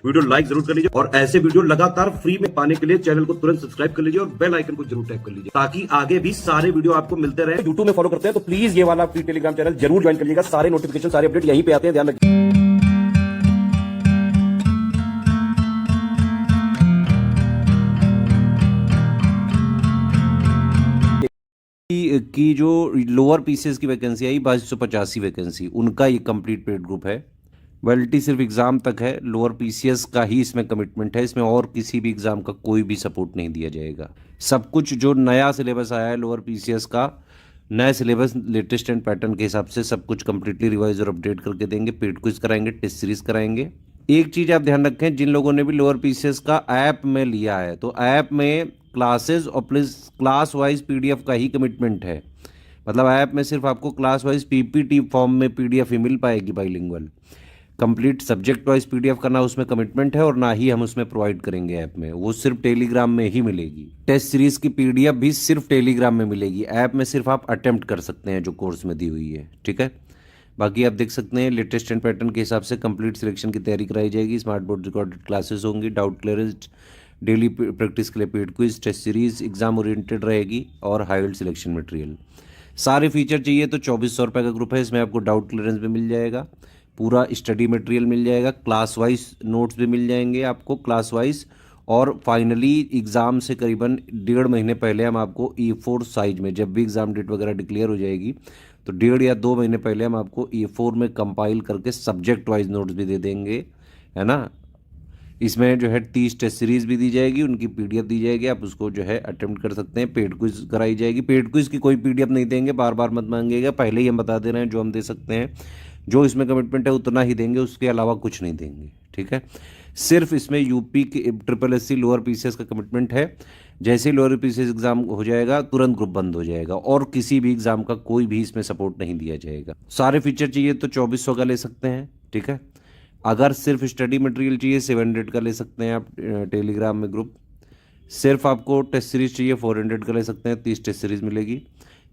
Video like जरूर कर लीजिए और ऐसे वीडियो लगातार फ्री में पाने के लिए चैनल को तुरंत सब्सक्राइब कर लीजिए और बेल आइकन को जरूर टैप कर लीजिए ताकि आगे भी सारे वीडियो आपको मिलते रहे। यूट्यूब में फॉलो करते हैं तो प्लीज ये वाला फ्री टेलीग्राम चैनल जरूर ज्वाइन करिएगा। सारे नोटिफिकेशन सारे अपडेट यहीं पे आते हैं, ध्यान रखिए। की जो लोअर पीसीएस की वैकेंसी आई 2285 वैकेंसी, उनका ये कंप्लीट पेड ग्रुप है। वैलिडिटी सिर्फ एग्ज़ाम तक है, लोअर पीसीएस का ही इसमें कमिटमेंट है। इसमें और किसी भी एग्ज़ाम का कोई भी सपोर्ट नहीं दिया जाएगा। सब कुछ जो नया सिलेबस आया है लोअर पीसीएस का, नया सिलेबस लेटेस्ट एंड पैटर्न के हिसाब से सब कुछ कंप्लीटली रिवाइज और अपडेट करके देंगे। पेड क्विज कराएंगे, टेस्ट सीरीज कराएंगे। एक चीज़ आप ध्यान रखें, जिन लोगों ने भी लोअर पीसीएस का ऐप में लिया है तो ऐप में क्लासेस और प्लस क्लास वाइज पीडीएफ का ही कमिटमेंट है। मतलब ऐप में सिर्फ आपको क्लास वाइज पीपीटी फॉर्म में पीडीएफ ही मिल पाएगी bilingual. Complete subject wise PDF का ना उसमें कमिटमेंट है और ना ही हम उसमें प्रोवाइड करेंगे ऐप में, वो सिर्फ टेलीग्राम में ही मिलेगी। टेस्ट सीरीज की पीडीएफ भी सिर्फ टेलीग्राम में मिलेगी, ऐप में सिर्फ आप अटेम्प्ट कर सकते हैं जो कोर्स में दी हुई है, ठीक है। बाकी आप देख सकते हैं लेटेस्ट एंड पैटर्न के हिसाब से कंप्लीट सिलेक्शन की तैयारी कराई जाएगी। स्मार्ट बोर्ड रिकॉर्डेड क्लासेस होंगी, डाउट क्लियरेंस, डेली प्रैक्टिस के लिए paid quiz, test series, exam oriented रहेगी और हाईलाइट सिलेक्शन मटेरियल। सारे फीचर चाहिए तो 2400 रुपये का ग्रुप है। इसमें आपको डाउट क्लियरेंस भी मिल जाएगा, पूरा स्टडी मटेरियल मिल जाएगा, क्लास वाइज नोट्स भी मिल जाएंगे आपको क्लास वाइज, और फाइनली एग्ज़ाम से करीबन 1.5 महीने पहले हम आपको E4 साइज में, जब भी एग्ज़ाम डेट वगैरह डिक्लेयर हो जाएगी तो 1.5 या 2 महीने पहले हम आपको E4 में कंपाइल करके सब्जेक्ट वाइज नोट्स भी दे देंगे, है ना। इसमें जो है 30 टेस्ट सीरीज भी दी जाएगी, उनकी पीडीएफ दी जाएगी, आप उसको जो है अटेम्प्ट कर सकते हैं। पेड क्विज कराई जाएगी। पेड क्विज की कोई पीडीएफ नहीं देंगे, बार बार मत मांगिएगा, पहले ही हम बता दे रहे हैं जो हम दे सकते हैं, जो इसमें कमिटमेंट है उतना ही देंगे, उसके अलावा कुछ नहीं देंगे, ठीक है। सिर्फ इसमें यूपी के SSC लोअर पीसीएस का कमिटमेंट है। जैसे ही लोअर पीसीएस एग्जाम हो जाएगा तुरंत ग्रुप बंद हो जाएगा और किसी भी एग्जाम का कोई भी इसमें सपोर्ट नहीं दिया जाएगा। सारे फीचर चाहिए तो 2400 का ले सकते हैं, ठीक है। अगर सिर्फ स्टडी मटेरियल चाहिए 700 का ले सकते हैं आप टेलीग्राम में ग्रुप। सिर्फ आपको टेस्ट सीरीज चाहिए 400 का ले सकते हैं, 30 टेस्ट सीरीज मिलेगी।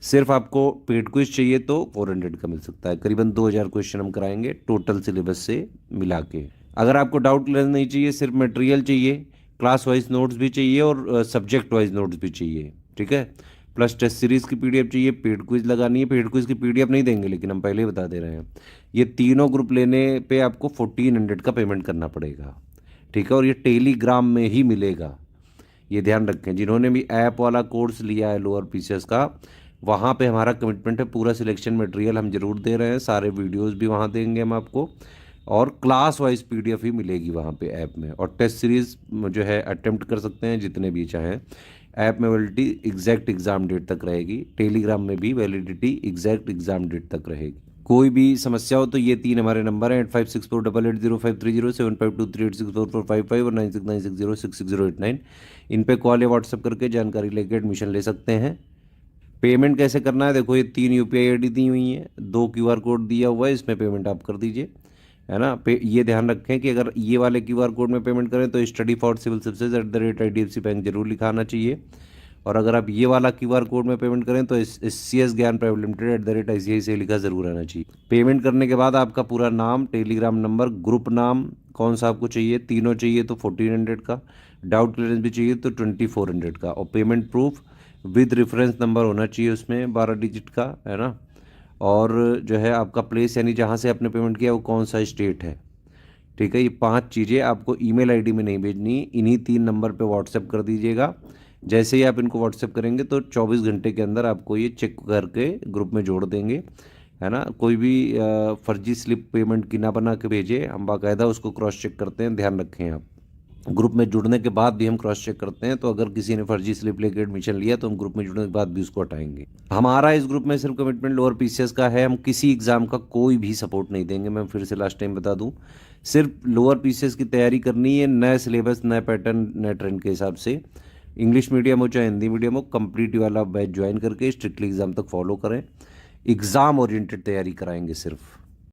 सिर्फ आपको पेड क्विज चाहिए तो 400 का मिल सकता है। करीबन 2000 क्वेश्चन हम कराएंगे टोटल सिलेबस से मिला के। अगर आपको डाउट क्लियर नहीं चाहिए, सिर्फ मटेरियल चाहिए, क्लास वाइज नोट्स भी चाहिए और सब्जेक्ट वाइज नोट्स भी चाहिए, ठीक है, प्लस टेस्ट सीरीज़ की पीडीएफ चाहिए, पेड क्विज लगानी है। पेड क्विज की पीडीएफ नहीं देंगे लेकिन हम पहले ही बता दे रहे हैं, ये तीनों ग्रुप लेने पे आपको 1400 का पेमेंट करना पड़ेगा, ठीक है, और ये टेलीग्राम में ही मिलेगा, ये ध्यान रखें। जिन्होंने भी ऐप वाला कोर्स लिया है लोअर पीसीएस का, वहाँ पे हमारा कमिटमेंट है, पूरा सिलेक्शन मटेरियल हम जरूर दे रहे हैं, सारे वीडियोस भी वहाँ देंगे हम आपको, और क्लास वाइज पीडीएफ ही मिलेगी वहाँ पे ऐप में। और टेस्ट सीरीज़ जो है अटेम्प्ट कर सकते हैं जितने भी चाहें। ऐप में वैलिडिटी एग्जैक्ट एग्ज़ाम डेट तक रहेगी, टेलीग्राम में भी वैलिडिटी एग्जैक्ट एग्ज़ाम डेट तक रहेगी। कोई भी समस्या हो तो ये 3 हमारे नंबर हैं 8564880530, 7523864455 और 9696066089। इन पे कॉल या व्हाट्सएप करके जानकारी लेके एडमिशन ले सकते हैं। पेमेंट कैसे करना है, देखो ये 3 UPI ID दी हुई हैं, 2 QR कोड दिया हुआ है, इसमें पेमेंट आप कर दीजिए, है ना। ये ध्यान रखें कि अगर ये वाले QR कोड में पेमेंट करें तो study for civil services @IDFC bank जरूर लिखाना चाहिए, और अगर आप ये वाला QR कोड में पेमेंट करें तो SCS ज्ञान प्राइवेट लिमिटेड @ICICI लिखा जरूर आना चाहिए। पेमेंट करने के बाद आपका पूरा नाम, टेलीग्राम नंबर, ग्रुप नाम कौन सा आपको चाहिए, तीनों चाहिए तो 1400 का, डाउट क्लियरेंस भी चाहिए तो 2400 का, और payment proof with reference number होना चाहिए उसमें 12 डिजिट का, है ना। और जो है आपका प्लेस, यानी जहाँ से आपने पेमेंट किया वो कौन सा स्टेट है, ठीक है। ये 5 चीज़ें आपको ईमेल आईडी में नहीं भेजनी, इन्हीं 3 नंबर पे व्हाट्सएप कर दीजिएगा। जैसे ही आप इनको व्हाट्सएप करेंगे तो 24 घंटे के अंदर आपको ये चेक करके ग्रुप में जोड़ देंगे, है ना। कोई भी फर्जी स्लिप पेमेंट की ना बना के भेजे, हम बाकायदा उसको क्रॉस चेक करते हैं, ध्यान रखें आप। ग्रुप में जुड़ने के बाद भी हम क्रॉस चेक करते हैं, तो अगर किसी ने फर्जी स्लिप लेकर एडमिशन लिया तो हम ग्रुप में जुड़ने के बाद भी उसको हटाएंगे। हमारा इस ग्रुप में सिर्फ कमिटमेंट लोअर पीसीएस का है, हम किसी एग्जाम का कोई भी सपोर्ट नहीं देंगे। मैं फिर से लास्ट टाइम बता दूं, सिर्फ लोअर पीसीएस की तैयारी करनी है, नए सिलेबस, नए पैटर्न, नए ट्रेंड के हिसाब से। इंग्लिश मीडियम हो चाहे हिंदी मीडियम हो, कंप्लीट वाला बैच ज्वाइन करके स्ट्रिक्टली एग्जाम तक फॉलो करें। एग्जाम ओरिएंटेड तैयारी कराएंगे सिर्फ।